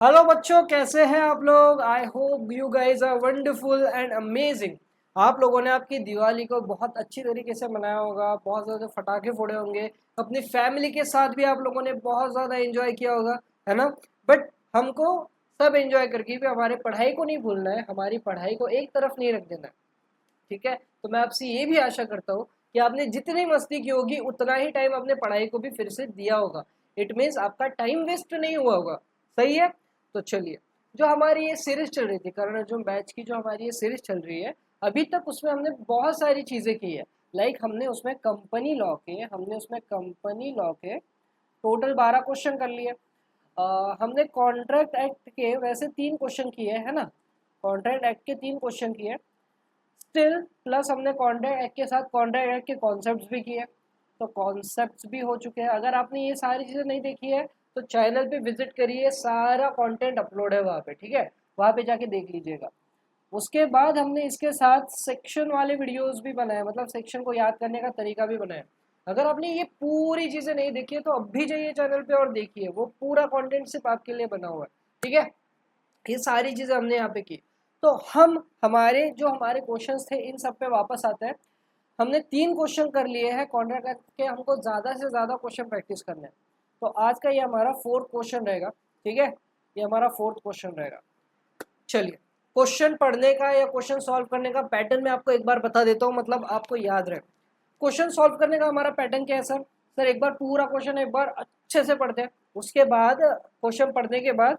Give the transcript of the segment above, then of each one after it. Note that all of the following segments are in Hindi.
हेलो बच्चों, कैसे हैं आप लोग। I hope you guys are wonderful and amazing. आप लोगों ने आपकी दिवाली को बहुत अच्छी तरीके से मनाया होगा, बहुत ज़्यादा फटाके फोड़े होंगे, अपनी फैमिली के साथ भी आप लोगों ने बहुत ज़्यादा एंजॉय किया होगा, है ना। बट हमको सब एंजॉय करके भी हमारे पढ़ाई को नहीं भूलना है, हमारी पढ़ाई को एक तरफ नहीं रख देना है। ठीक है, तो मैं आपसे ये भी आशा करता हूँ कि आपने जितनी मस्ती की होगी उतना ही टाइम अपने पढ़ाई को भी फिर से दिया होगा। इट मीन्स आपका टाइम वेस्ट नहीं हुआ होगा। सही है। तो चलिए, जो हमारी ये सीरीज चल रही थी करण अर्जुन बैच की, जो हमारी ये सीरीज चल रही है अभी तक, उसमें हमने बहुत सारी चीज़ें की है। लाइक हमने उसमें कंपनी लॉ के टोटल 12 क्वेश्चन कर लिए। हमने कॉन्ट्रैक्ट एक्ट के वैसे 3 क्वेश्चन किए, है ना। कॉन्ट्रैक्ट एक्ट के 3 क्वेश्चन किए स्टिल, प्लस हमने कॉन्ट्रैक्ट एक्ट के साथ कॉन्ट्रैक्ट एक्ट के कॉन्सेप्ट्स भी किए। तो कॉन्सेप्ट्स भी हो चुके हैं। अगर आपने ये सारी चीज़ें नहीं देखी है तो चैनल पे विजिट करिए, सारा कंटेंट अपलोड है वहाँ पे। ठीक है, वहाँ पे जाके देख लीजिएगा। उसके बाद हमने इसके साथ सेक्शन वाले वीडियोस भी बनाए, मतलब सेक्शन को याद करने का तरीका भी बनाया। अगर आपने ये पूरी चीज़ें नहीं देखी है तो अब भी जाइए चैनल पे और देखिए, वो पूरा कंटेंट सिर्फ आपके लिए बना हुआ है। ठीक है, ये सारी चीज़ें हमने यहाँ पे की। तो हम हमारे क्वेश्चंस थे इन सब पे वापस आते हैं। हमने 3 क्वेश्चन कर लिए हैं कॉन्ट्रैक्ट के, हमको ज़्यादा से ज़्यादा क्वेश्चन प्रैक्टिस करने हैं। तो आज का ये हमारा 4th क्वेश्चन रहेगा। ठीक है, ये हमारा 4th क्वेश्चन रहेगा। चलिए, क्वेश्चन पढ़ने का या क्वेश्चन सॉल्व करने का पैटर्न मैं आपको एक बार बता देता हूँ, मतलब आपको याद रहे। क्वेश्चन सॉल्व करने का हमारा पैटर्न क्या है सर? सर एक बार पूरा क्वेश्चन एक बार अच्छे से पढ़ते हैं, उसके बाद क्वेश्चन पढ़ने के बाद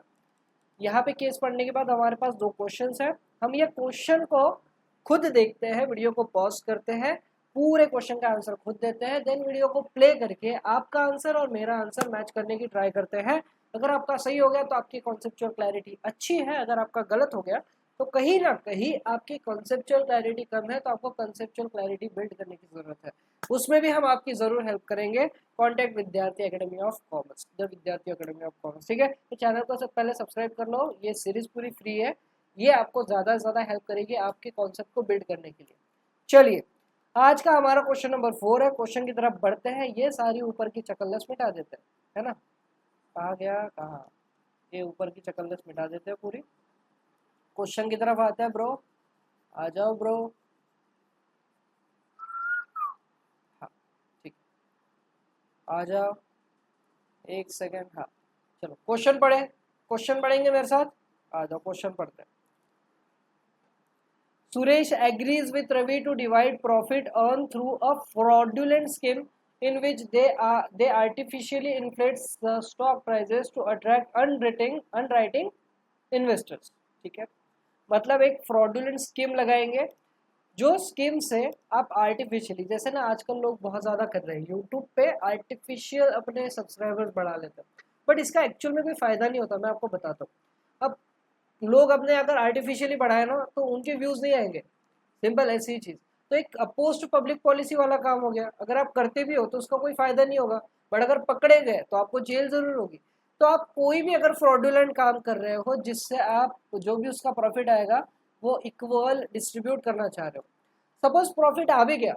यहाँ पे केस पढ़ने के बाद हमारे पास 2 क्वेश्चंस हैं। हम ये क्वेश्चन को खुद देखते हैं, वीडियो को पॉज करते हैं, पूरे क्वेश्चन का आंसर खुद देते हैं, देन वीडियो को प्ले करके आपका आंसर और मेरा आंसर मैच करने की ट्राई करते हैं। अगर आपका सही हो गया तो आपकी कॉन्सेप्चुअल क्लैरिटी अच्छी है, अगर आपका गलत हो गया तो कहीं ना कहीं आपकी कॉन्सेप्चुअल क्लैरिटी कम है, तो आपको कॉन्सेप्चुअल क्लैरिटी बिल्ड करने की ज़रूरत है। उसमें भी हम आपकी ज़रूर हेल्प करेंगे। कॉन्टैक्ट विद्यार्थी एकेडमी ऑफ कॉमर्स, द विद्यार्थी एकेडमी ऑफ कॉमर्स। ठीक है, तो चैनल को सब पहले सब्सक्राइब कर लो, ये सीरीज पूरी फ्री है। ये आपको ज़्यादा से ज़्यादा हेल्प करेगी आपके कॉन्सेप्ट को बिल्ड करने के लिए। चलिए, आज का हमारा क्वेश्चन नंबर 4 है। क्वेश्चन की तरफ बढ़ते हैं, ये सारी ऊपर की चकल्लस मिटा देते हैं, है ना। कहा गया कहाँ, ये ऊपर की चकल्लस मिटा देते हैं पूरी। क्वेश्चन की तरफ आते हैं ब्रो, आ जाओ ब्रो। हाँ, ठीक, आ जाओ, एक सेकेंड। हाँ, चलो क्वेश्चन पढ़े, क्वेश्चन पढ़ेंगे मेरे साथ। आ जाओ, क्वेश्चन पढ़ते हैं। Suresh agrees with Ravi to divide profit earned through a fraudulent scheme in which they artificially inflate the stock prices to attract unwriting investors। ठीक है, मतलब एक फ्रॉडुलेंट स्कीम लगाएंगे, जो स्कीम से आप आर्टिफिशियली, जैसे ना आजकल लोग बहुत ज़्यादा कर रहे हैं यूट्यूब पे, आर्टिफिशियल अपने सब्सक्राइबर्स बढ़ा लेते हैं, बट इसका एक्चुअल में कोई फ़ायदा नहीं होता। मैं आपको बताता हूँ। अब लोग अपने अगर आर्टिफिशियली बढ़ाए ना तो उनके व्यूज़ नहीं आएंगे, सिंपल ऐसी ही चीज़। तो एक अपोज टू पब्लिक पॉलिसी वाला काम हो गया। अगर आप करते भी हो तो उसका कोई फ़ायदा नहीं होगा, बट अगर पकड़े गए तो आपको जेल ज़रूर होगी। तो आप कोई भी अगर फ्रॉडुलेंट काम कर रहे हो जिससे आप जो भी उसका प्रॉफिट आएगा वो इक्वल डिस्ट्रीब्यूट करना चाह रहे हो, सपोज प्रॉफिट आ भी गया,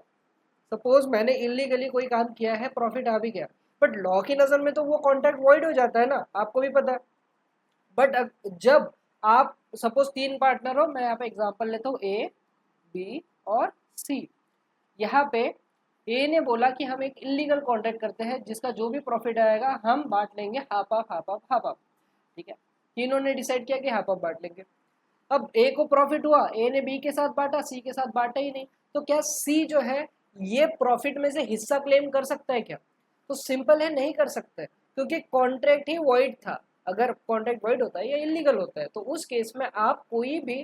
सपोज मैंने इलीगली कोई काम किया है, प्रॉफिट आ भी गया, बट लॉ की नज़र में तो वो कॉन्ट्रैक्ट वॉइड हो जाता है ना, आपको भी पता है। बट जब आप सपोज 3 पार्टनर हो, मैं यहाँ पे एग्जांपल लेता हूँ, ए बी और सी। यहाँ पे ए ने बोला कि हम एक इलीगल कॉन्ट्रैक्ट करते हैं जिसका जो भी प्रॉफिट आएगा हम बांट लेंगे, half half half half half half. ठीक है, तीनों ने डिसाइड किया कि हाफ हाफ बांट लेंगे। अब ए को प्रॉफिट हुआ, ए ने बी के साथ बांटा, सी के साथ बांटा ही नहीं, तो क्या सी जो है ये प्रॉफिट में से हिस्सा क्लेम कर सकता है क्या? तो सिंपल है, नहीं कर सकता है, क्योंकि कॉन्ट्रैक्ट ही वॉइड था। अगर कॉन्ट्रैक्ट वॉइड होता है या इलीगल होता है तो उस केस में आप कोई भी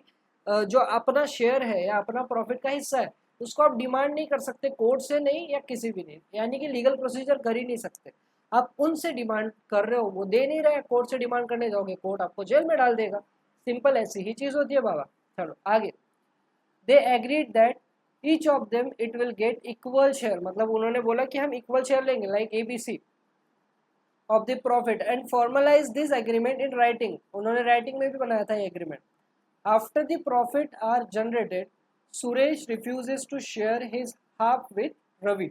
जो अपना शेयर है या अपना प्रॉफिट का हिस्सा है उसको आप डिमांड नहीं कर सकते, कोर्ट से नहीं या किसी भी नहीं, यानी कि लीगल प्रोसीजर कर ही नहीं सकते। आप उनसे डिमांड कर रहे हो, वो दे नहीं रहे, कोर्ट से डिमांड करने जाओगे कोर्ट आपको जेल में डाल देगा। सिंपल ऐसी ही चीज़ होती है बाबा। चलो आगे, they agreed that each of them it will get equal share, मतलब उन्होंने बोला कि हम इक्वल शेयर लेंगे, like A B C of the profit, and formalise this agreement in writing, उन्होंने राइटिंग में भी बनाया था ये agreement. After the profit are generated, Suresh refuses to share his half with Ravi,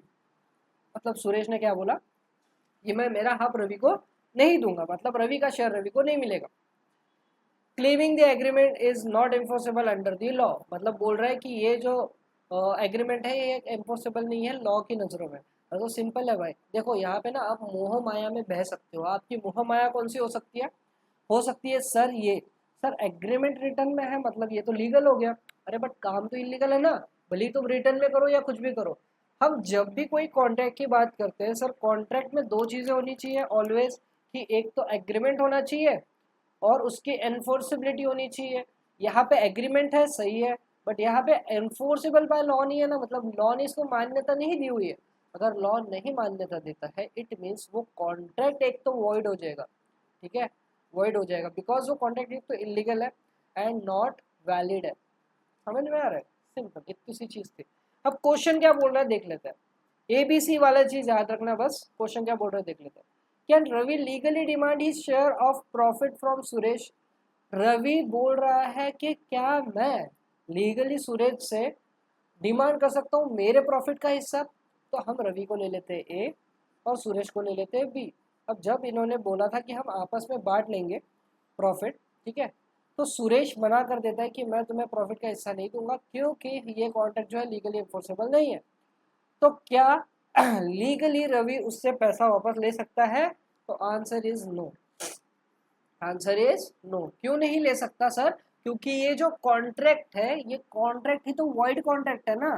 मतलब सुरेश ने क्या बोला कि मैं मेरा हाफ रवि को नहीं दूंगा, मतलब रवि का शेयर रवि को नहीं मिलेगा। Claiming the agreement is not enforceable under the law, मतलब बोल रहा है कि ये जो एग्रीमेंट है ये एन्फोर्सेबल नहीं है लॉ की नज़रों में। तो सिंपल है भाई, देखो यहाँ पे ना आप मोह माया में बह सकते हो। आपकी मोह माया कौन सी हो सकती है सर ये, सर एग्रीमेंट रिटर्न में है मतलब ये तो लीगल हो गया। अरे बट काम तो इलीगल है ना, भले ही तुम रिटर्न में करो या कुछ भी करो। हम जब भी कोई कॉन्ट्रैक्ट की बात करते हैं सर, कॉन्ट्रैक्ट में दो चीज़ें होनी चाहिए ऑलवेज, कि एक तो एग्रीमेंट होना चाहिए और उसकी एनफोर्सिबिलिटी होनी चाहिए। यहाँ पे एग्रीमेंट है सही है, बट यहाँ पे एनफोर्सेबल बाय लॉ नहीं है ना, मतलब लॉ ने इसको मान्यता नहीं दी हुई है। अगर लॉ नहीं मान्यता देता है इट मीन्स वो कॉन्ट्रैक्ट एक तो वॉइड हो जाएगा, ठीक है, वॉइड हो जाएगा, बिकॉज वो कॉन्ट्रैक्ट एक तो इलीगल है एंड नॉट वैलिड है। समझ में आ रहा है, सिंपल इतनी सी चीज़ थी। अब क्वेश्चन क्या बोल रहा है देख लेते हैं, ABC वाला चीज़ याद रखना बस, क्वेश्चन क्या बोल रहा है देख लेते हैं। Can Ravi legally demand his share of profit from Suresh? Ravi बोल रहा है कि क्या मैं लीगली सुरेश से डिमांड कर सकता हूँ मेरे प्रॉफिट का हिस्सा? तो हम रवि को ले लेते हैं ए और सुरेश को ले लेते हैं बी। अब जब इन्होंने बोला था कि हम आपस में बांट लेंगे प्रॉफिट, ठीक है, तो सुरेश मना कर देता है कि मैं तुम्हें प्रॉफिट का हिस्सा नहीं दूंगा क्योंकि ये कॉन्ट्रैक्ट जो है लीगली एनफोर्सेबल नहीं है। तो क्या लीगली रवि उससे पैसा वापस ले सकता है? तो answer is no, answer is no. क्यों नहीं ले सकता सर? क्योंकि ये जो कॉन्ट्रैक्ट है ये कॉन्ट्रैक्ट ही तो वॉइड कॉन्ट्रैक्ट है ना।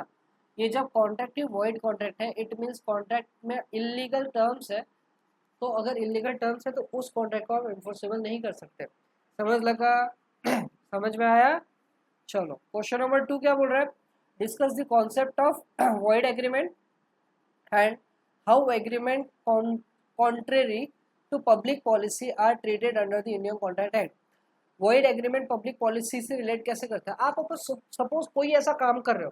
ये जब कॉन्ट्रैक्ट ही वॉइड कॉन्ट्रैक्ट है इट मीन्स कॉन्ट्रैक्ट में इलीगल टर्म्स है। तो अगर इलीगल टर्म्स है तो उस कॉन्ट्रैक्ट को आप एनफोर्सेबल नहीं कर सकते। समझ लगा? समझ में आया? चलो क्वेश्चन नंबर 2 क्या बोल रहा है, discuss the concept of void agreement and how agreement contrary to public policy are treated under the Indian Contract Act। Void agreement public policy से रिलेट कैसे करता है? आप अगर सपोज कोई ऐसा काम कर रहे हो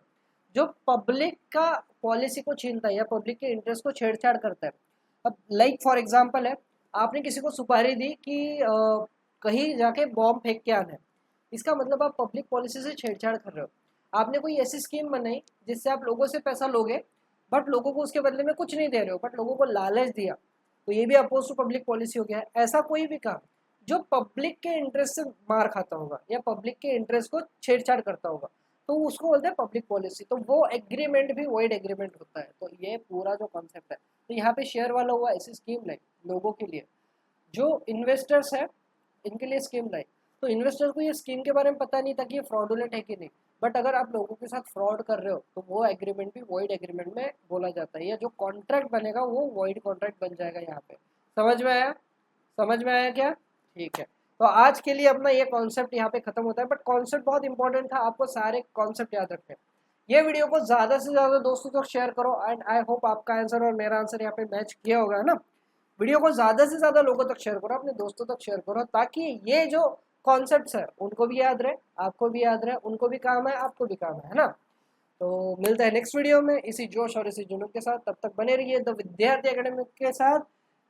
जो पब्लिक का पॉलिसी को छीनता है या पब्लिक के इंटरेस्ट को छेड़छाड़ करता है। अब लाइक फॉर एग्जांपल है, आपने किसी को सुपारी दी कि कहीं जाके बॉम्ब फेंक के आना है, इसका मतलब आप पब्लिक पॉलिसी से छेड़छाड़ कर रहे हो। आपने कोई ऐसी स्कीम बनाई जिससे आप लोगों से पैसा लोगे बट लोगों को उसके बदले में कुछ नहीं दे रहे हो, बट लोगों को लालच दिया, तो ये भी अपोज टू पब्लिक पॉलिसी हो गया है। ऐसा कोई भी काम जो पब्लिक के इंटरेस्ट से मार खाता होगा या पब्लिक के इंटरेस्ट को छेड़छाड़ करता होगा तो उसको बोलते हैं पब्लिक पॉलिसी। तो वो एग्रीमेंट भी वॉइड एग्रीमेंट होता है। तो ये पूरा जो कॉन्सेप्ट है, तो यहाँ पे शेयर वाला हुआ ऐसी स्कीम लाई लोगों के लिए, जो इन्वेस्टर्स है इनके लिए स्कीम लाई। तो इन्वेस्टर को ये स्कीम के बारे में पता नहीं था कि ये फ्रॉडुलेंट है कि नहीं, बट अगर आप लोगों के साथ फ्रॉड कर रहे हो तो वो एग्रीमेंट भी वॉइड एग्रीमेंट में बोला जाता है, या जो कॉन्ट्रैक्ट बनेगा वो वॉइड कॉन्ट्रैक्ट बन जाएगा यहाँ पे। समझ में आया? समझ में आया क्या? ठीक है, तो आज के लिए अपना ये कॉन्सेप्ट यहाँ पे खत्म होता है, बट कॉन्सेप्ट बहुत इंपॉर्टेंट था, आपको सारे कॉन्सेप्ट याद रखने हैं। ये वीडियो को ज़्यादा से ज़्यादा दोस्तों तक शेयर करो एंड आई होप आपका आंसर और मेरा आंसर यहाँ पे मैच किया होगा ना। वीडियो को ज़्यादा से ज़्यादा लोगों तक शेयर करो, अपने दोस्तों तक शेयर करो, ताकि ये जो कॉन्सेप्ट्स है उनको भी याद रहे, आपको भी याद रहे, उनको भी काम है, आपको भी काम है ना। तो मिलता है नेक्स्ट वीडियो में इसी जोश और इसी जुनून के साथ। तब तक बने रहिए द विद्यार्थी एकेडमी के साथ।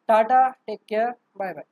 Tata, take care, bye bye.